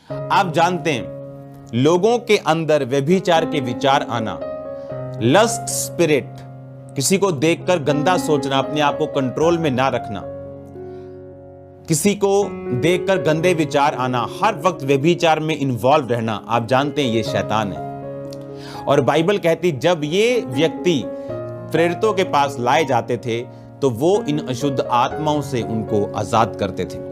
आप जानते हैं लोगों के अंदर व्यभिचार के विचार आना, लस्ट स्पिरिट, किसी को देखकर गंदा सोचना, अपने आप को कंट्रोल में ना रखना, किसी को देखकर गंदे विचार आना, हर वक्त व्यभिचार में इन्वॉल्व रहना, आप जानते हैं ये शैतान है। और बाइबल कहती जब ये व्यक्ति प्रेरितों के पास लाए जाते थे तो वो इन अशुद्ध आत्माओं से उनको आजाद करते थे।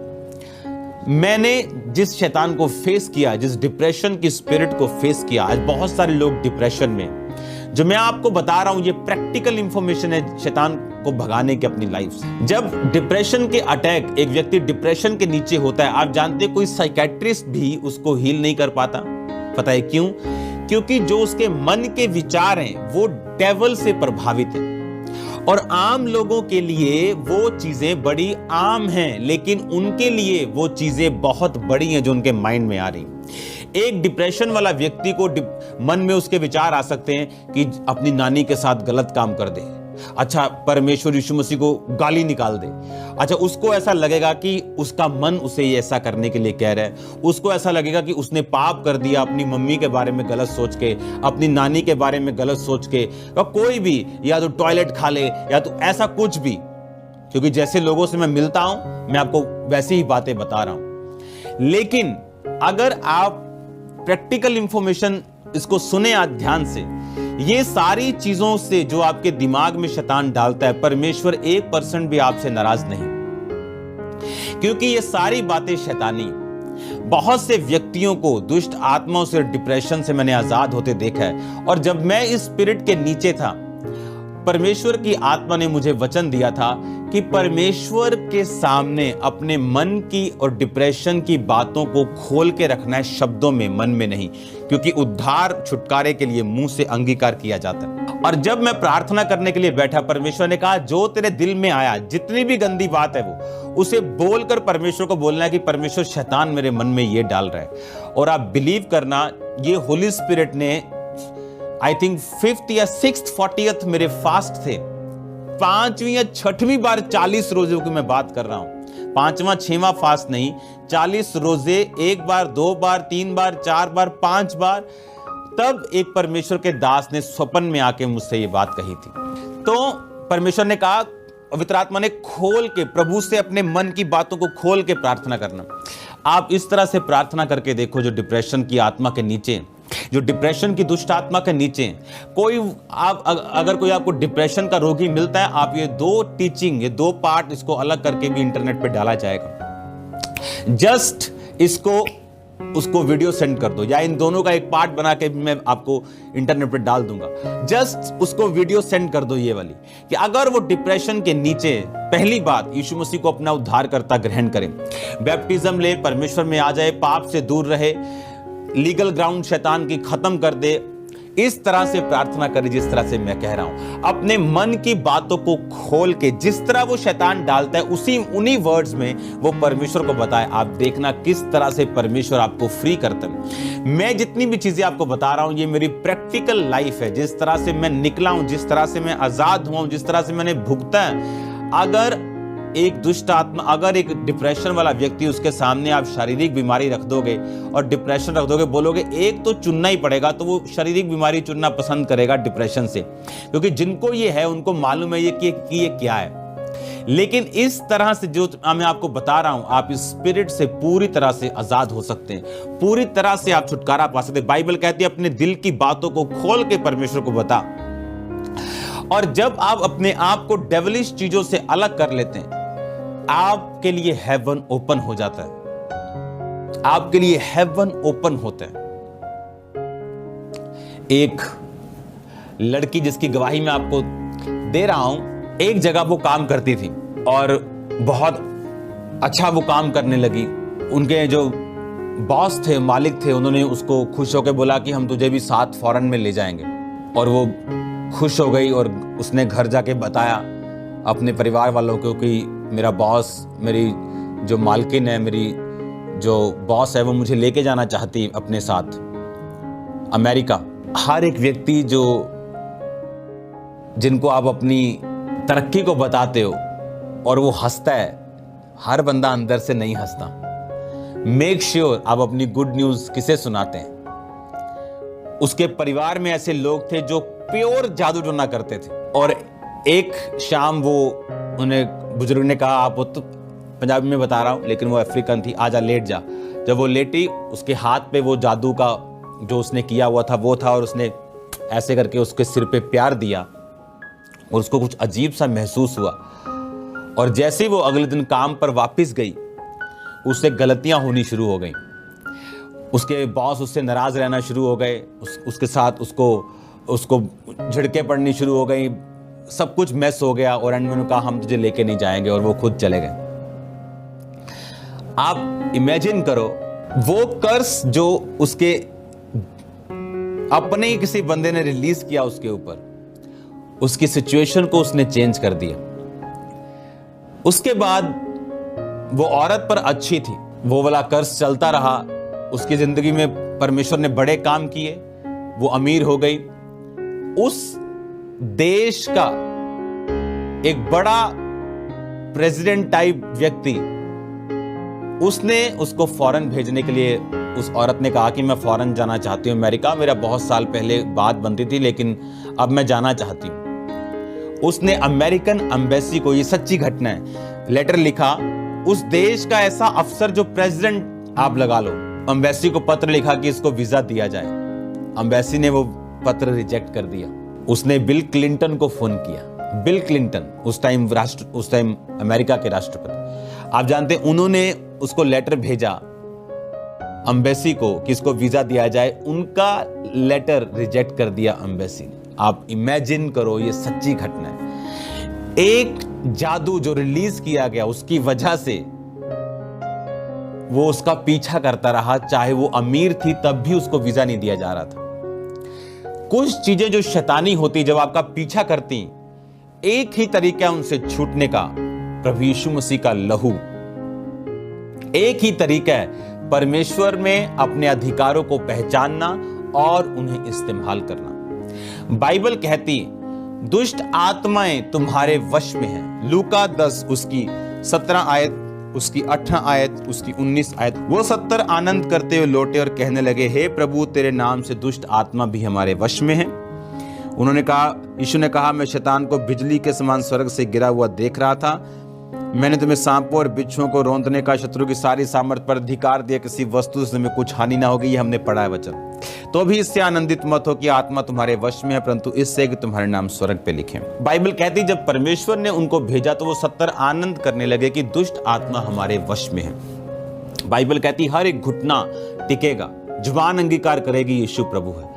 मैंने जिस शैतान को फेस किया, जिस डिप्रेशन की स्पिरिट को फेस किया, आज बहुत सारे लोग डिप्रेशन में, जो मैं आपको बता रहा हूं ये प्रैक्टिकल इंफॉर्मेशन है शैतान को भगाने की अपनी लाइफ से। जब डिप्रेशन के अटैक, एक व्यक्ति डिप्रेशन के नीचे होता है, आप जानते हैं कोई साइकेट्रिस्ट भी उसको हील नहीं कर पाता। पता है क्यों? क्योंकि जो उसके मन के विचार हैं वो डेविल से प्रभावित हैं। और आम लोगों के लिए वो चीजें बड़ी आम हैं, लेकिन उनके लिए वो चीजें बहुत बड़ी हैं जो उनके माइंड में आ रही। एक डिप्रेशन वाला व्यक्ति को मन में उसके विचार आ सकते हैं कि अपनी नानी के साथ गलत काम कर दे, अच्छा परमेश्वर यीशु मसीह को गाली निकाल दे, अच्छा उसको ऐसा लगेगा कि उसका मन उसे ये ऐसा करने के लिए कह रहा है, उसको ऐसा लगेगा कि उसने पाप कर दिया अपनी मम्मी के बारे में गलत सोच के, अपनी नानी के बारे में गलत सोच के, या कोई भी, या तो टॉयलेट खा ले या तो ऐसा कुछ भी। क्योंकि जैसे लोगों से मैं मिलता हूं मैं आपको वैसी ही बातें बता रहा हूं। लेकिन अगर आप प्रैक्टिकल इंफॉर्मेशन इसको सुने आज ध्यान से, ये सारी चीजों से जो आपके दिमाग में शैतान डालता है, परमेश्वर 1% भी आपसे नाराज नहीं, क्योंकि ये सारी बातें शैतानी। बहुत से व्यक्तियों को दुष्ट आत्माओं से, डिप्रेशन से मैंने आजाद होते देखा है। और जब मैं इस स्पिरिट के नीचे था, परमेश्वर की आत्मा ने मुझे वचन दिया था कि परमेश्वर के सामने अपने मन की और डिप्रेशन की बातों को खोल के रखना है, शब्दों में, मन में नहीं, क्योंकि उद्धार छुटकारे के लिए मुंह से अंगीकार किया जाता है। और जब मैं प्रार्थना करने के लिए बैठा, परमेश्वर ने कहा जो तेरे दिल में आया, जितनी भी गंदी बात है वो उसे बोलकर परमेश्वर को बोलना है कि परमेश्वर शैतान मेरे मन में ये डाल रहा है। और आप बिलीव करना, ये होली स्पिरिट ने आई थिंक 5th या 6th 40th मेरे फास्ट थे, 5वीं या 6वीं बार 40 रोजों की मैं बात कर रहा हूं, 5वां 6वां फास्ट नहीं, 40 रोजे, 1 बार 2 बार 3 बार 4 बार 5 बार। तब एक परमेश्वर के दास ने स्वप्न में आके मुझसे ये बात कही थी। तो परमेश्वर ने कहा, पवित्र आत्मा ने खोल के, प्रभु से अपने मन की बातों को खोल के प्रार्थना करना। आप इस तरह से प्रार्थना करके देखो, जो डिप्रेशन की आत्मा के नीचे, जो डिप्रेशन की दुष्ट आत्मा के नीचे कोई, आप अगर कोई आपको डिप्रेशन का रोगी मिलता है, आप ये 2 टीचिंग, ये 2 पार्ट इसको अलग करके भी इंटरनेट पे डाला जाएगा। जस्ट इसको उसको वीडियो सेंड कर दो, या इन दोनों का एक पार्ट बना के मैं आपको इंटरनेट पे डाल दूंगा। जस्ट उसको वीडियो सेंड कर दो, ये वाली, कि अगर वो डिप्रेशन के नीचे, पहली बात यीशु मसीह को अपना उद्धारकर्ता ग्रहण करें, बैप्टिज्म ले, परमेश्वर में आ जाए, पाप से दूर रहे, लीगल ग्राउंड शैतान की खत्म कर दे, इस तरह से प्रार्थना करें जिस तरह से मैं कह रहा हूं। अपने मन की बातों को खोल के, जिस तरह वो शैतान डालता है उन्हीं वर्ड्स में वो परमेश्वर को बताए। आप देखना किस तरह से परमेश्वर आपको फ्री करता है। मैं जितनी भी चीजें आपको बता रहा हूं ये मेरी प्रैक्टिकल लाइफ है, जिस तरह से मैं निकला हूं, जिस तरह से मैं आजाद हुआ हूं, जिस तरह से मैंने भुगता है। अगर एक दुष्ट आत्मा, अगर एक डिप्रेशन वाला व्यक्ति, उसके सामने आप शारीरिक बीमारी रख दोगे और डिप्रेशन रख दोगे, बोलोगे एक तो चुनना ही पड़ेगा, तो वो शारीरिक बीमारी चुनना पसंद करेगा डिप्रेशन से, क्योंकि जिनको ये है उनको मालूम है कि ये क्या है। लेकिन इस तरह से जो मैं आपको बता रहा हूं, आप इस स्पिरिट से पूरी तरह से आजाद हो सकते हैं, पूरी तरह से आप छुटकारा पा सकते हैं। बाइबल कहती है अपने दिल की बातों को खोल के परमेश्वर को बता। और जब आप अपने आप को डेविलिश चीजों से अलग कर लेते हैं, आपके लिए हेवन ओपन हो जाता है, आपके लिए हेवन ओपन होता है। एक लड़की जिसकी गवाही मैं आपको दे रहा हूं, एक जगह वो काम करती थी और बहुत अच्छा वो काम करने लगी। उनके जो बॉस थे, मालिक थे, उन्होंने उसको खुश होकर बोला कि हम तुझे भी साथ फॉरेन में ले जाएंगे। और वो खुश हो गई और उसने घर जाके बताया अपने परिवार वालों को कि मेरा बॉस, मेरी जो मालकिन है, मेरी जो बॉस है, वो मुझे लेके जाना चाहती अपने साथ अमेरिका। हर एक व्यक्ति जिनको आप अपनी तरक्की को बताते हो और वो हंसता है, हर बंदा अंदर से नहीं हंसता। मेक श्योर आप अपनी गुड न्यूज किसे सुनाते हैं। उसके परिवार में ऐसे लोग थे जो प्योर जादू टोना करते थे। और एक शाम वो उन्हें बुजुर्ग ने कहा, आप तो पंजाबी में बता रहा हूं लेकिन वो अफ्रीकन थी, आजा लेट जा। जब वो लेटी, उसके हाथ पे वो जादू का जो उसने किया हुआ था वो था, और उसने ऐसे करके उसके सिर पे प्यार दिया और उसको कुछ अजीब सा महसूस हुआ। और जैसे ही वो अगले दिन काम पर वापस गई, उससे गलतियां होनी शुरू हो गई। उसके बॉस उससे नाराज रहना शुरू हो गए, उसके साथ उसको झिड़के पड़नी शुरू हो गई, सब कुछ मेस हो गया। और एंड में उन्होंने कहा हम तुझे लेके नहीं जाएंगे, और वो खुद चले गए। आप इमेजिन करो, वो कर्स जो उसके अपने ही किसी बंदे ने रिलीज किया उसके ऊपर, उसकी सिचुएशन को उसने चेंज कर दिया। उसके बाद वो औरत पर अच्छी थी, वो वाला कर्स चलता रहा। उसकी जिंदगी में परमेश्वर ने बड़े काम किए, वो अमीर हो गई। उस देश का एक बड़ा प्रेसिडेंट टाइप व्यक्ति, उसने उसको फॉरेन भेजने के लिए, उस औरत ने कहा कि मैं फॉरेन जाना चाहती हूँ अमेरिका, मेरा बहुत साल पहले बात बनती थी लेकिन अब मैं जाना चाहती हूँ। उसने अमेरिकन एम्बेसी को, ये सच्ची घटना है, लेटर लिखा। उस देश का ऐसा अफसर जो प्रेसिडेंट आप लगा लो, एम्बेसी को पत्र लिखा कि इसको वीजा दिया जाए। एम्बेसी ने वो पत्र रिजेक्ट कर दिया। उसने बिल क्लिंटन को फोन किया। बिल क्लिंटन उस टाइम अमेरिका के राष्ट्रपति, आप जानते हैं, उन्होंने उसको लेटर भेजा एम्बेसी को कि इसको वीजा दिया जाए। उनका लेटर रिजेक्ट कर दिया एम्बेसी ने। आप इमेजिन करो, ये सच्ची घटना है। एक जादू जो रिलीज किया गया, उसकी वजह से वो उसका पीछा करता रहा, चाहे वो अमीर थी तब भी उसको वीजा नहीं दिया जा रहा था। कुछ चीजें जो शैतानी होती, जब आपका पीछा करती, एक ही तरीका उनसे छूटने का, प्रभु यीशु मसीह का लहू। एक ही तरीका है परमेश्वर में अपने अधिकारों को पहचानना और उन्हें इस्तेमाल करना। बाइबल कहती दुष्ट आत्माएं तुम्हारे वश में हैं। लूका 10 उसकी 17 आयत, उसकी 18 आयत, उसकी 19 आयत। वो 70 आनंद करते हुए लौटे और कहने लगे, हे प्रभु, तेरे नाम से दुष्ट आत्मा भी हमारे वश में है। उन्होंने कहा, यीशु ने कहा, मैं शैतान को बिजली के समान स्वर्ग से गिरा हुआ देख रहा था। मैंने तुम्हें सांपों और बिच्छुओं को रौंदने का, शत्रु की सारी सामर्थ पर अधिकार दिया, किसी वस्तु से तुम्हें कुछ हानि ना होगी। ये हमने पढ़ा है वचन। तो भी इससे आनंदित मत हो कि आत्मा तुम्हारे वश में है, परंतु इससे कि तुम्हारे नाम स्वर्ग पे लिखे। बाइबल कहती जब परमेश्वर ने उनको भेजा तो वो 70 आनंद करने लगे कि दुष्ट आत्मा हमारे वश में है। बाइबल कहती हर एक घुटना टिकेगा, जुबान अंगीकार करेगी यीशु प्रभु है।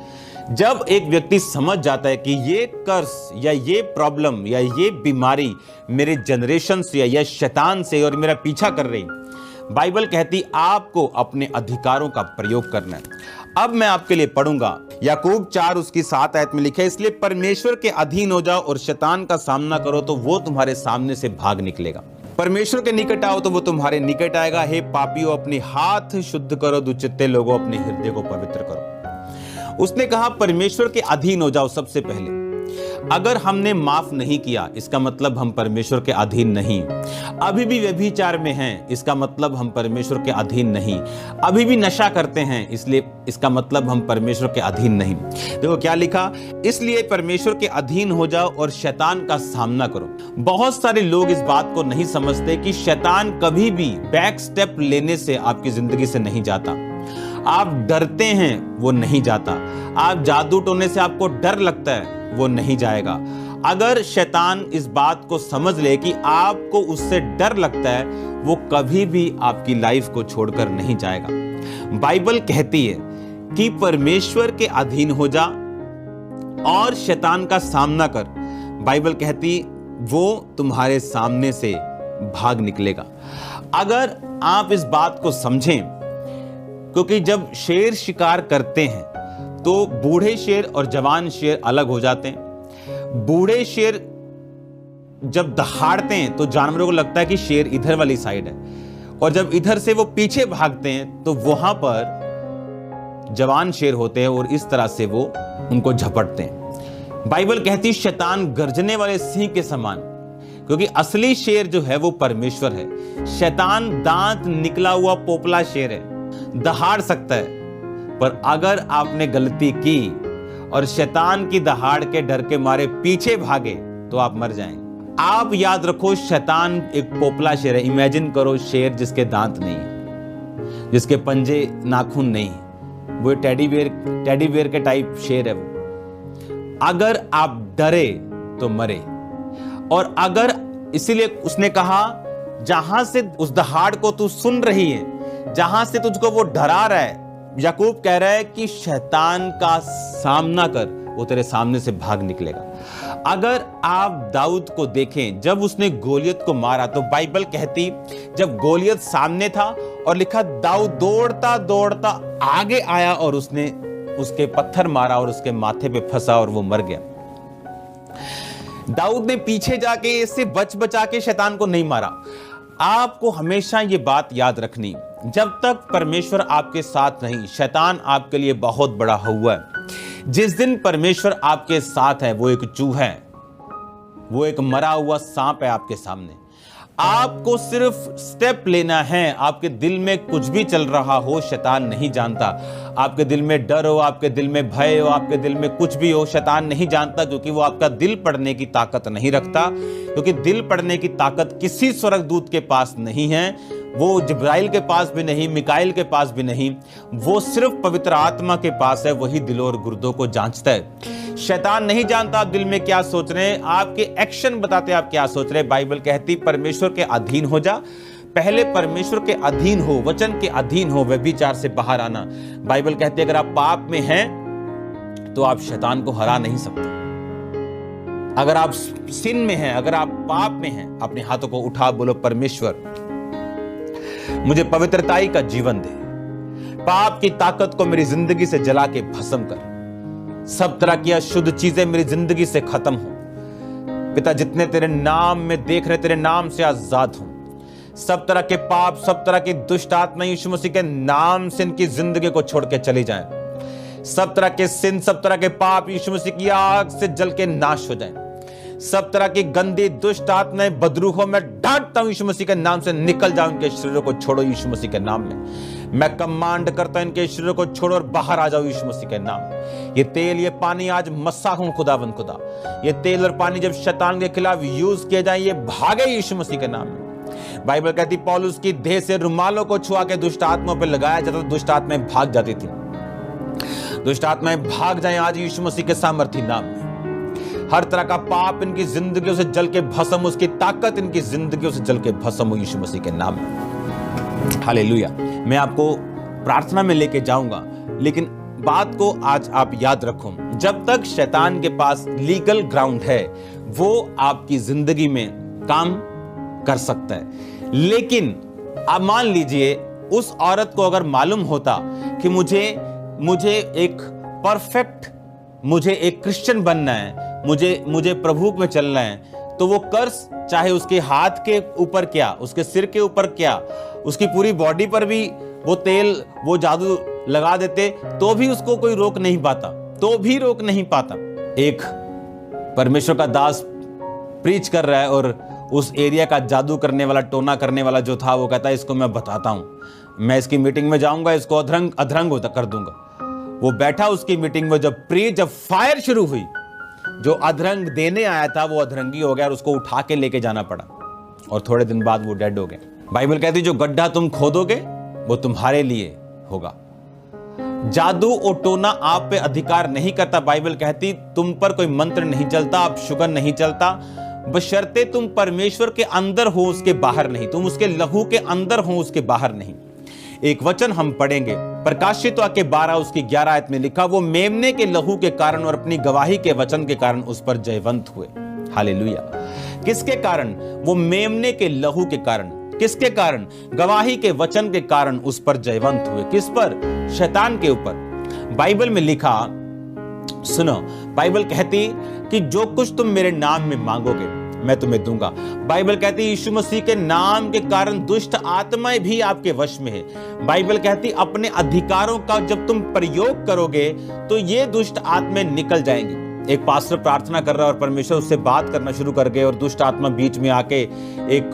जब एक व्यक्ति समझ जाता है कि ये कर्स या ये प्रॉब्लम या ये बीमारी मेरे जनरेशन से या शैतान से और मेरा पीछा कर रही, बाइबल कहती आपको अपने अधिकारों का प्रयोग करना है। अब मैं आपके लिए पढ़ूंगा याकूब 4 उसकी 7 आयत में लिखा है, इसलिए परमेश्वर के अधीन हो जाओ और शैतान का सामना करो तो वो तुम्हारे सामने से भाग निकलेगा। परमेश्वर के निकट आओ तो वो तुम्हारे निकट आएगा। हे पापियों, अपने हाथ शुद्ध करो, दुचित्ते लोगों अपने हृदय को पवित्र करो। उसने कहा परमेश्वर के अधीन हो जाओ। सबसे पहले अगर हमने माफ नहीं किया, इसका मतलब हम परमेश्वर के अधीन नहीं। अभी भी व्यभिचार में हैं, इसका मतलब हम परमेश्वर के अधीन नहीं। अभी भी नशा करते हैं, इसलिए इसका मतलब हम परमेश्वर के अधीन नहीं। देखो क्या लिखा, इसलिए परमेश्वर के अधीन हो जाओ और शैतान का सामना करो। बहुत सारे लोग इस बात को नहीं समझते कि शैतान कभी भी बैक स्टेप लेने से आपकी जिंदगी से नहीं जाता। आप डरते हैं, वो नहीं जाता। आप जादू टोने से आपको डर लगता है, वो नहीं जाएगा। अगर शैतान इस बात को समझ ले कि आपको उससे डर लगता है, वो कभी भी आपकी लाइफ को छोड़कर नहीं जाएगा। बाइबल कहती है कि परमेश्वर के अधीन हो जा और शैतान का सामना कर। बाइबल कहती वो तुम्हारे सामने से भाग निकलेगा। अगर आप इस बात को समझें, क्योंकि जब शेर शिकार करते हैं तो बूढ़े शेर और जवान शेर अलग हो जाते हैं। बूढ़े शेर जब दहाड़ते हैं तो जानवरों को लगता है कि शेर इधर वाली साइड है, और जब इधर से वो पीछे भागते हैं तो वहां पर जवान शेर होते हैं और इस तरह से वो उनको झपटते हैं। बाइबल कहती शैतान गर्जने वाले सिंह के समान, क्योंकि असली शेर जो है वो परमेश्वर है। शैतान दांत निकला हुआ पोपला शेर है, दहाड़ सकता है, पर अगर आपने गलती की और शैतान की दहाड़ के डर के मारे पीछे भागे तो आप मर जाएंगे। आप याद रखो, शैतान एक पोपला शेर है। इमेजिन करो शेर जिसके दांत नहीं है, जिसके पंजे नाखून नहीं, वो टेडी बेयर के टाइप शेर है वो। अगर आप डरे तो मरे। और अगर, इसीलिए उसने कहा जहां से उस दहाड़ को तू सुन रही है, जहां से तुझको वो डरा रहा है, याकूब कह रहा है कि शैतान का सामना कर, वो तेरे सामने से भाग निकलेगा। अगर आप दाऊद को देखें, जब उसने गोलियत को मारा तो बाइबल कहती जब गोलियत सामने था और लिखा दाऊद दौड़ता दौड़ता आगे आया और उसने उसके पत्थर मारा और उसके माथे पे फंसा और वो मर गया। दाऊद ने पीछे जाके इससे बचा के शैतान को नहीं मारा। आपको हमेशा ये बात याद रखनी, जब तक परमेश्वर आपके साथ नहीं, शैतान आपके लिए बहुत बड़ा हुआ है। जिस दिन परमेश्वर आपके साथ है, वो एक चूहा है, वो एक मरा हुआ सांप है आपके सामने। आपको सिर्फ स्टेप लेना है। आपके दिल में कुछ भी चल रहा हो, शैतान नहीं जानता। आपके दिल में डर हो, आपके दिल में भय हो, आपके दिल में कुछ भी हो, शैतान नहीं जानता, क्योंकि वो आपका दिल पढ़ने की ताकत नहीं रखता। क्योंकि दिल पढ़ने की ताकत किसी स्वर्गदूत के पास नहीं है, वो जिब्राइल के पास भी नहीं, मिकाइल के पास भी नहीं, वो सिर्फ पवित्र आत्मा के पास है। वही दिलों और गुर्दों को जांचता है। शैतान नहीं जानता आप दिल में क्या सोच रहे हैं, आपके एक्शन बताते आप क्या सोच रहे हैं। बाइबल कहती परमेश्वर के अधीन हो जा। पहले परमेश्वर के अधीन हो, वचन के अधीन हो, व्यभिचार से बाहर आना। बाइबल कहती है अगर आप पाप में हैं तो आप शैतान को हरा नहीं सकते। अगर आप सिन में हैं, अगर आप पाप में हैं, अपने हाथों को उठा बोलो परमेश्वर मुझे पवित्रताई का जीवन दे, पाप की ताकत को मेरी जिंदगी से जला के भस्म कर, सब तरह की अशुद्ध चीजें मेरी जिंदगी से खत्म हो। पिता जितने तेरे नाम में देख रहे, तेरे नाम से आजाद हो। सब तरह के पाप, सब तरह की दुष्ट आत्मा यीशु मसीह के नाम से इनकी जिंदगी को छोड़ के चली जाएं। सब तरह के सिन, सब तरह के पाप यीशु मसीह की आग से जल के नाश हो जाएं। सब तरह की गंदी दुष्ट आत्माएं, बदरूहों में डांटता हूं यीशु मसीह के नाम से, निकल जाओ, इनके शरीरों को छोड़ो यीशु मसीह के नाम में। मैं कमांड करता हूं इनके शरीरों को छोड़ो और बाहर आ जाओ यीशु मसीह के नाम में। ये तेल, ये पानी आज मस्सा हूं खुदावंद खुदा, ये तेल और पानी जब शैतान के खिलाफ यूज किए जाए, ये भागे यीशु मसीह के नाम में। बाइबल कहती पौलुस की देह से रुमालों को छुआ के दुष्ट आत्माओं पर लगाया जाता, दुष्ट आत्माएं भाग जाती थी। दुष्ट आत्माएं भाग जाएं आज यीशु मसीह के सामर्थी नाम में। हर तरह का पाप इनकी जिंदगियों से जल के भस्म, उसकी ताकत इनकी जिंदगियों से जल के भस्म हो यीशु मसीह के नाम में। हालेलुया। मैं आपको प्रार्थना में लेके जाऊंगा, लेकिन बात को आज आप याद रखो, जब तक शैतान के पास लीगल ग्राउंड है वो आपकी जिंदगी में काम कर सकता है। लेकिन आप मान लीजिए उस औरत को अगर मालूम होता कि मुझे एक परफेक्ट, मुझे एक क्रिश्चियन बनना है, मुझे प्रभु में चलना है, तो वो कर्स चाहे उसके हाथ के ऊपर क्या, उसके सिर के ऊपर क्या, उसकी पूरी बॉडी पर भी वो तेल, वो जादू लगा देते तो भी उसको कोई रोक नहीं पाता, तो भी रोक नहीं पाता। एक परमेश्वर का दास प्रीच कर रहा है और उस एरिया का जादू करने वाला, टोना करने वाला जो था, वो कहता है इसको मैं बताता हूं, मैं इसकी मीटिंग में जाऊंगा, इसको अधरंग कर दूंगा। वो बैठा उसकी मीटिंग में, जब फायर शुरू हुई, जो अधरंग देने आया था वो अधरंगी हो गया और उसको उठा के लेके जाना पड़ा और थोड़े दिन बाद वो डेड हो गए। बाइबल कहती जो गड्ढा तुम खोदोगे वो तुम्हारे लिए होगा। जादू और टोना आप पे अधिकार नहीं करता। बाइबल कहती तुम पर कोई मंत्र नहीं चलता, आप शुगर नहीं चलता, बशर्ते तुम परमेश्वर के अंदर हो, उसके बाहर नहीं। तुम उसके लहू के अंदर हो, उसके बाहर नहीं। एक वचन हम पढ़ेंगे, प्रकाशित वाक्य 12 उसकी 11 आयत में लिखा, वो मेमने के लहू के कारण और अपनी गवाही के वचन के कारण उस पर जयवंत हुए। हालेलुया। किसके कारण? वो मेमने के लहू के कारण। किसके कारण? गवाही के वचन के कारण उस पर जयवंत हुए। किस पर? शैतान के ऊपर। बाइबल में लिखा, सुनो, बाइबल कहती कि जो कुछ तुम मेरे नाम में मांगोगे मैं तुम्हें दूंगा। बाइबल कहती यीशु मसीह के नाम के कारण दुष्ट आत्माएं भी आपके वश में है। बाइबल कहती अपने अधिकारों का जब तुम प्रयोग करोगे तो ये दुष्ट आत्माएं निकल जाएंगी। एक पास्टर प्रार्थना कर रहा है और परमेश्वर उससे बात करना शुरू कर गए और दुष्ट आत्मा बीच में आके एक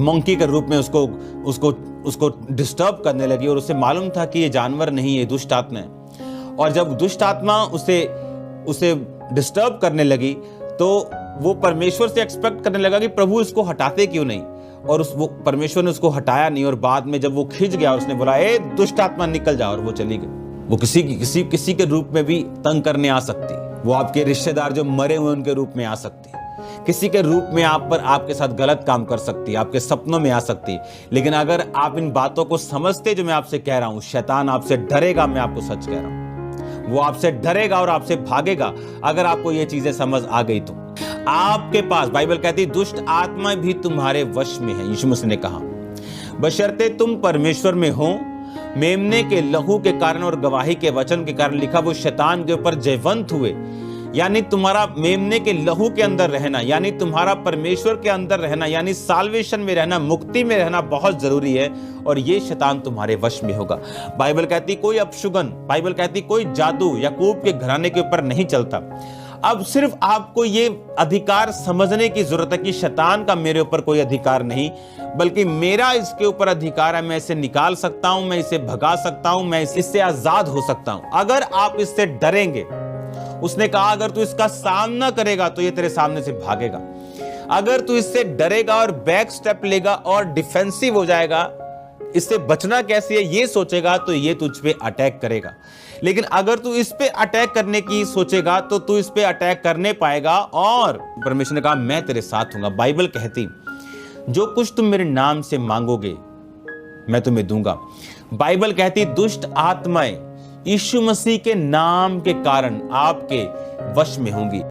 मंकी के रूप में उसको डिस्टर्ब करने लगी और उसे मालूम था कि ये जानवर नहीं है, दुष्ट आत्मा है। और जब दुष्ट आत्मा उसे डिस्टर्ब करने लगी तो वो परमेश्वर से एक्सपेक्ट करने लगा कि प्रभु इसको हटाते क्यों नहीं, और वो परमेश्वर ने उसको हटाया नहीं। और बाद में जब वो खिंच गया उसने बोला, ए दुष्ट आत्मा निकल जा, और वो चली गई। वो किसी के रूप में भी तंग करने आ सकती, वो आपके रिश्तेदार जो मरे हुए उनके रूप में आ सकती, किसी के रूप में आप पर आपके साथ गलत काम कर सकती है, आपके सपनों में आ सकती। लेकिन अगर आप इन बातों को समझते जो मैं आपसे कह रहा हूं, शैतान आपसे डरेगा, मैं आपको सच कह रहा हूं, वो आपसे डरेगा और आपसे भागेगा अगर आपको ये चीजें समझ आ गई तो। आपके पास बाइबल कहती है दुष्ट आत्मा भी तुम्हारे वश में है, यीशु मसीह ने कहा, बशर्ते तुम परमेश्वर में हो। मेमने के लहू के कारण और गवाही के वचन के कारण लिखा वो शैतान के ऊपर जयवंत हुए। यानी तुम्हारा मेमने के लहू के अंदर रहना, यानी तुम्हारा परमेश्वर के अंदर रहना, यानी साल्वेशन में रहना, मुक्ति में रहना बहुत जरूरी है, और ये शैतान तुम्हारे वश में होगा। बाइबल कहती कोई अपशुगन, बाइबल कहती कोई जादू याकूब के घराने के ऊपर नहीं चलता। अब सिर्फ आपको ये अधिकार समझने की जरूरत है कि शैतान का मेरे ऊपर कोई अधिकार नहीं, बल्कि मेरा इसके ऊपर अधिकार है। मैं इसे निकाल सकता हूं, मैं इसे भगा सकता हूं, मैं इससे आजाद हो सकता हूं अगर आप इससे डरेंगे। उसने कहा अगर तू इसका सामना करेगा तो ये तेरे सामने से भागेगा। अगर तू इससे डरेगा और बैक स्टेप लेगा और डिफेंसिव हो जाएगा, इससे बचना कैसे है ये सोचेगा, तो ये तुझ पे अटैक करेगा। लेकिन अगर तू इस पे अटैक करने की सोचेगा तो तू इस पे अटैक करने पाएगा। और परमेश्वर ने कहा मैं तेरे साथ हूंगा। बाइबल कहती जो कुछ तुम मेरे नाम से मांगोगे मैं तुम्हें दूंगा। बाइबल कहती दुष्ट आत्माएं यीशु मसीह के नाम के कारण आपके वश में होंगी।